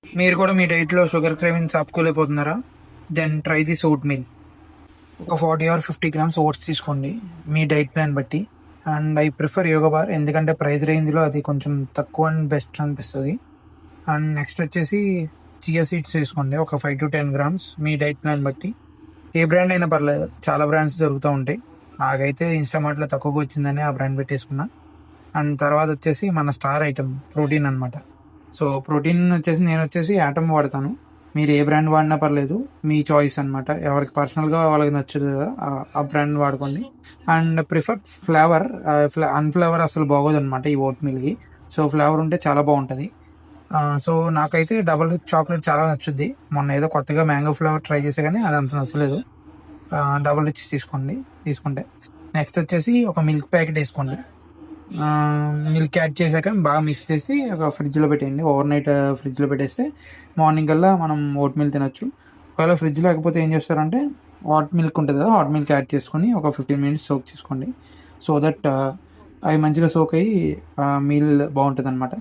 మీరు కూడా మీ డైట్లో షుగర్ క్రేవింగ్స్ ఆపుకోలేకపోతున్నారా? Then try this oat meal. ఒక 40 ఆర్ 50 గ్రామ్స్ ఓట్స్ తీసుకోండి మీ డైట్ ప్లాన్ బట్టి. And I prefer Yoga Bar, ఎందుకంటే ప్రైస్ రేంజ్లో అది కొంచెం తక్కువ అండ్ బెస్ట్ అనిపిస్తుంది. అండ్ నెక్స్ట్ వచ్చేసి చియా సీడ్స్ తీసుకోండి, ఒక 5 to 10 గ్రామ్స్ మీ డైట్ ప్లాన్ బట్టి. ఏ బ్రాండ్ అయినా పర్లేదు, చాలా బ్రాండ్స్ దొరుకుతూ ఉంటాయి. నాకైతే ఇన్స్టామార్ట్లో తక్కువగా వచ్చిందని ఆ బ్రాండ్ పెట్టేసుకున్నా. అండ్ తర్వాత వచ్చేసి మన స్టార్ ఐటమ్ ప్రోటీన్ అనమాట. సో ప్రోటీన్ వచ్చేసి నేను వచ్చేసి యాటమ్ వాడతాను. మీరు ఏ బ్రాండ్ వాడినా పర్లేదు, మీ చాయిస్ అనమాట. ఎవరికి పర్సనల్గా వాళ్ళకి నచ్చదు కదా, ఆ బ్రాండ్ వాడుకోండి. And prefer flavour. అన్ఫ్లేవర్ అసలు బాగోదు అనమాట ఈ ఓట్ మీల్కి. సో ఫ్లేవర్ ఉంటే చాలా బాగుంటుంది. సో నాకైతే డబుల్ రిచ్ చాక్లెట్ చాలా నచ్చుద్ది. మొన్న ఏదో కొత్తగా మ్యాంగో ఫ్లేవర్ ట్రై చేసే కానీ అది అంత నచ్చలేదు. డబుల్ రిచ్ తీసుకుంటే. నెక్స్ట్ వచ్చేసి ఒక మిల్క్ ప్యాకెట్ వేసుకోండి. మిల్క్ యాడ్ చేశాక బాగా మిక్స్ చేసి ఒక ఫ్రిడ్జ్లో పెట్టేయండి. ఓవర్ నైట్ ఫ్రిడ్జ్లో పెట్టేస్తే మార్నింగ్ కల్లా మనం ఓట్ మిల్క్ తినొచ్చు. ఒకవేళ ఫ్రిడ్జ్ లేకపోతే ఏం చేస్తారంటే హాట్ మిల్క్ ఉంటుంది కదా, హాట్ మిల్క్ యాడ్ చేసుకొని ఒక 15 minutes సోక్ చేసుకోండి. సో దట్ అవి మంచిగా సోక్ అయ్యి మీల్ బాగుంటుంది అనమాట.